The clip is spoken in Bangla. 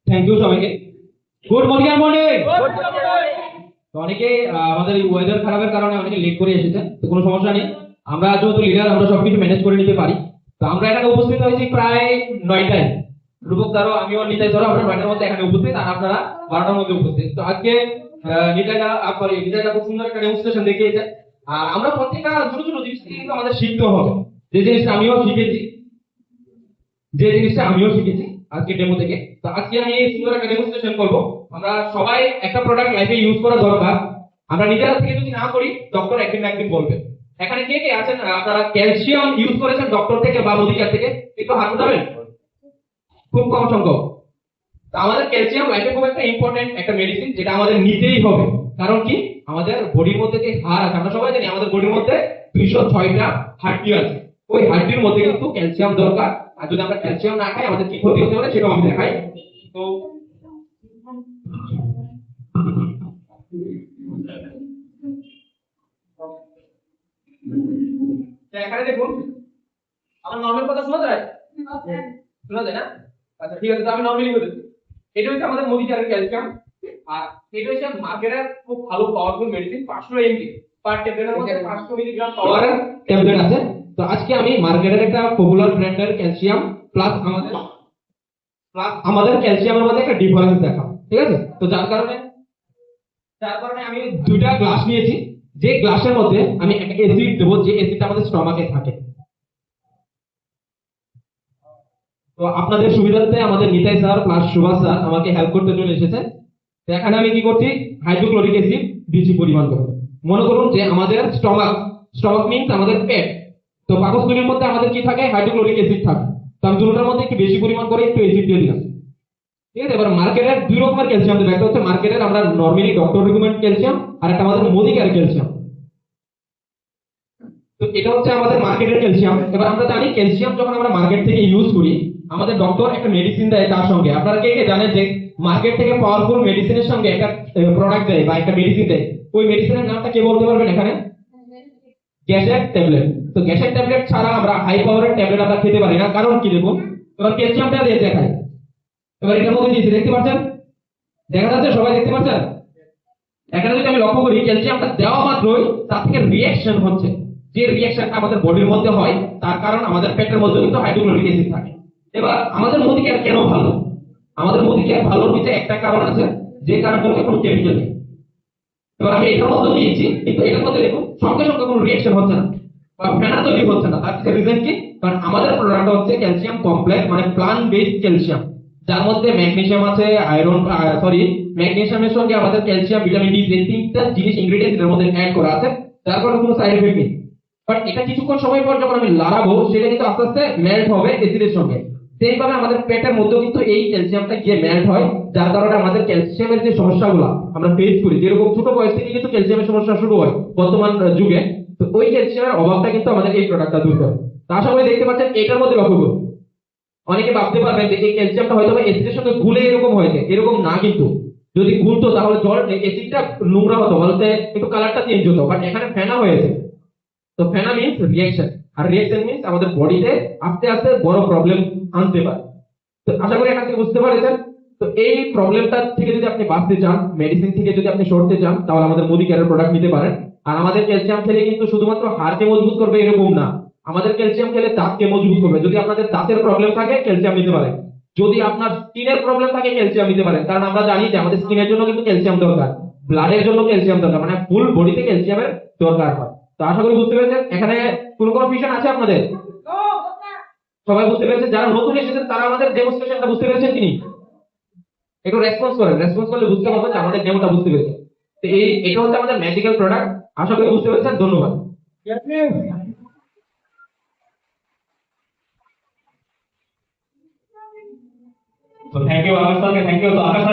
থ্যাংক ইউ সবাইকে। Good morning morning. তো অনেকে আমাদের এই ওয়েদার খারাপের কারণে অনেকে লেট করে এসেছে, তো কোনো সমস্যা নেই, আমরা যেহেতু লিডার আমরা সবকিছু ম্যানেজ করে নিতে পারি। তো আমরা এখানে উপস্থিত হয়েছি প্রায় 9টায়, রূপক ধরো আমিও নিতাই ধরো আমরা 9টার মধ্যে এখানে উপস্থিত, আর আপনারা 12টার মধ্যে উপস্থিত। তো আজকে নিতাইটা খুব সুন্দর একটা ডেমনস্ট্রেশন দেখিয়েছে, আর আমরা প্রত্যেকটা ছোট ছোট জিনিস থেকে কিন্তু আমাদের শিখতে হবে। যে জিনিসটা আমিও শিখেছি, আজকে ডেমো থেকে। তো আজকে আমি এই সুন্দর একটা ডেমনস্ট্রেশন করব। আমরা সবাই একটা প্রোডাক্ট লাইফে ইউজ করা দরকার, আমরা নিজেরা থেকে যদি না করি ডক্টর একদিন না একদিন বলবে। এখানে কে কে আছেন আপনারা ক্যালসিয়াম ইউজ করেছেন ডক্টর থেকে বা মেডিকেল থেকে? একটু হাত উঠাবেন, খুব কম সংখ্যক। তো আমাদের ক্যালসিয়াম লাইফে খুব একটা ইম্পর্টেন্ট একটা মেডিসিন, যেটা আমাদের নিতেই হবে। কারণ কি, আমাদের বডির মধ্যে যে হাড় আছে, আমরা সবাই জানি আমাদের বডির মধ্যে 206টা হাড্ডি আছে, ওই হাড্ডির মধ্যে কিন্তু ক্যালসিয়াম দরকার। আর যদি আমরা ক্যালসিয়াম না খাই আমাদের কি ক্ষতি হতে পারে সেটাও আমি দেখাই। তো এখানে দেখুন, আমার নরমাল কথা শোনা যায়? শোনা যায় না? আচ্ছা ঠিক আছে, তো আমি নরমালি বলছি। এটা হচ্ছে আমাদের মোদিচারের ক্যালসিয়াম, আর এটা হচ্ছে মার্কেটের খুব ভালো পাওয়ারফুল মেডিসিন। 500 এমজি পার ট্যাবলেটের মধ্যে 500 মিলিগ্রাম পাওয়ারের ট্যাবলেট আছে। তো আজকে আমি মার্কেটের একটা পপুলার ব্র্যান্ডের ক্যালসিয়াম প্লাস আমাদের ক্যালসিয়ামের মধ্যে একটা ডিফারেন্স দেখাবো, ঠিক আছে? তো যার কারণে আমি দুইটা গ্লাস নিয়েছি, যে গ্লাসের মধ্যে আমি একটা অ্যাসিড দেবো, যে অ্যাসিডটা আমাদের স্টমাকে থাকে। তো আপনাদের সুবিধার্থে আমাদের Nitai sir plus Subhash sir আমাকে হেল্প করতে চলে এসেছেন। তো এখানে আমি কি করছি, হাইড্রোক্লোরিক অ্যাসিড দিচ্ছি পরিমাণ করে। মনে করুন যে আমাদের স্টমাক মিন্স আমাদের পেট, তো পাকস্থলীর মধ্যে আমাদের কি থাকে, হাইড্রোক্লোরিক অ্যাসিড থাকে। তো আমি দুটোর মধ্যে একটু বেশি পরিমাণ করে একটু অ্যাসিড দিয়ে দিলাম, ঠিক আছে? এবার মার্কেটের দুই রকমের ক্যালসিয়াম দেবে, একটা হচ্ছে মার্কেটের আমরা নরমালি ডক্টর রিকমেন্ড ক্যালসিয়াম, আর একটা আমাদের মোদিকের ক্যালসিয়াম। তো এটা হচ্ছে আমাদের মার্কেটের ক্যালসিয়াম। এবার আমরা জানি ক্যালসিয়াম যখন আমরা মার্কেট থেকে ইউজ করি, আমাদের ডক্টর একটা মেডিসিন দেয় তার সঙ্গে। আপনারা কে কে জানেন যে মার্কেট থেকে পাওয়ারফুল মেডিসিনের সঙ্গে একটা প্রোডাক্ট দেয় বা একটা মেডিসিন দেয়? ওই মেডিসিনের নামটা কে বলতে পারবেন এখানে? গ্যাসের ট্যাবলেট। তো গ্যাসের ট্যাবলেট ছাড়া আমরা হাই পাওয়ারের ট্যাবলেট আমরা খেতে পারি না, কারণ কি দেখুন, এবার ক্যালসিয়ামটা দিয়ে দেখায়। এবার এটার মধ্যে দিয়েছি, দেখতে পাচ্ছেন? দেখা যাচ্ছে, সবাই দেখতে পাচ্ছেন? এখানে যদি আমি লক্ষ্য করি, ক্যালসিয়ামটা দেওয়া মাত্রই তার থেকে রিঅ্যাকশন হচ্ছে, যে রিঅ্যাকশনটা আমাদের বডির মধ্যে হয় তার কারণ আমাদের পেটের মধ্যে কিন্তু হাইড্রোক্লোরিক অ্যাসিড থাকে। এবার আমাদের মোদিকেয়ার কেন ভালো? আমাদের মোদিকেয়ার ভালোর পিছনে একটা কারণ আছে, যে কারণটা হচ্ছে কোনো কেমিক্যাল নেই। এবার আমি এটার মধ্যে দিয়েছি, কিন্তু এটার মধ্যে দেখুন সঙ্গে সঙ্গে কোনো রিঅ্যাকশন হচ্ছে না বা ফেনা তৈরি হচ্ছে না। তার রিজন কি? কারণ আমাদের প্রোডাক্টটা হচ্ছে ক্যালসিয়াম কমপ্লেক্স, মানে প্লান্ট বেসড ক্যালসিয়াম, যার মধ্যে ম্যাগনেসিয়াম আছে, ম্যাগনেসিয়ামের সঙ্গে আমাদের ক্যালসিয়াম, ভিটামিন ডি, যে তিনটা জিনিস ইনগ্রেডিয়েন্টস এর মধ্যে অ্যাড করা আছে, যার কারণে কোনো সাইড এফেক্ট নেই। বাট এটা কিছুক্ষণ সময় পর যখন আমি লাগাবো, সেটা কিন্তু আস্তে আস্তে মেল্ট হবে অ্যাসিডের সঙ্গে। সেইভাবে আমাদের পেটের মধ্যে কিন্তু এই ক্যালসিয়ামটা গিয়ে মেল্ট হয়, যার কারণে আমাদের ক্যালসিয়ামের যে সমস্যাগুলো আমরা ফেস করি, যেরকম ছোট বয়স থেকে কিন্তু ক্যালসিয়ামের সমস্যা শুরু হয় বর্তমান যুগে, তো ওই ক্যালসিয়ামের অভাবটা কিন্তু আমাদের এই প্রোডাক্টটা দূর করে। তা আশা করি দেখতে পাচ্ছেন এটার মধ্যে লক্ষ্য করুন। অনেকে ভাবতে পারবেন যে এই ক্যালসিয়ামটা হয়তো অ্যাসিডের সঙ্গে গুলে এরকম হয়েছে, এরকম না কিন্তু। যদি গুলতো তাহলে জল অ্যাসিডটা নোংরা হতো, বলতে একটু কালারটা চেঞ্জ হতো, বাট এখানে ফেনা হয়েছে। তো ফেনা মিন্স রিঅ্যাকশন, আর রিঅ্যাকশন মিন্স আমাদের বডিতে আস্তে আস্তে বড় প্রবলেম আনতে পারে। তো আশা করি এখান থেকে বুঝতে পারছেন। তো এই প্রবলেমটা থেকে যদি আপনি বাঁচতে চান, মেডিসিন থেকে যদি আপনি সরতে চান, তাহলে আমাদের মোদিকেয়ারের প্রোডাক্ট নিতে পারেন। আর আমাদের ক্যালসিয়াম খেলে কিন্তু শুধুমাত্র হাড়কে মজবুত করবে এরকম না, আমাদের ক্যালসিয়াম খেলে দাঁতকে মজবুত করবে। যদি আপনাদের দাঁতের প্রবলেম থাকে ক্যালসিয়াম নিতে পারেন, যদি আপনার স্কিনের প্রবলেম থাকে ক্যালসিয়াম নিতে পারেন, কারণ আমরা জানি যে আমাদের স্কিনের জন্য কিন্তু ক্যালসিয়াম দরকার, ব্লাডের জন্য ক্যালসিয়াম দরকার, মানে ফুল বডিতে ক্যালসিয়ামের দরকার হয়। তো আশা করি বুঝতে পেরেছেন। এখানে কোনো কনফিউশন আছে আপনাদের? সবাই বুঝতে পেরেছেন? যারা নতুন এসেছেন তারা আমাদের ডেমোস্ট্রেশনটা বুঝতে পেরেছেন কিনি? একটু রেসপন্স করেন, রেসপন্স করলে বুঝতে পারবেন যে আমাদের ডেমোটা বুঝতে পেরেছেন। তো এটা হচ্ছে আমাদের ম্যাজিক্যাল প্রোডাক্ট, আশা করি বুঝতে পেরেছেন। ধন্যবাদ। তো থ্যাংক ইউ আকাশ স্যারকে, থ্যাংক ইউ। তো আকাশ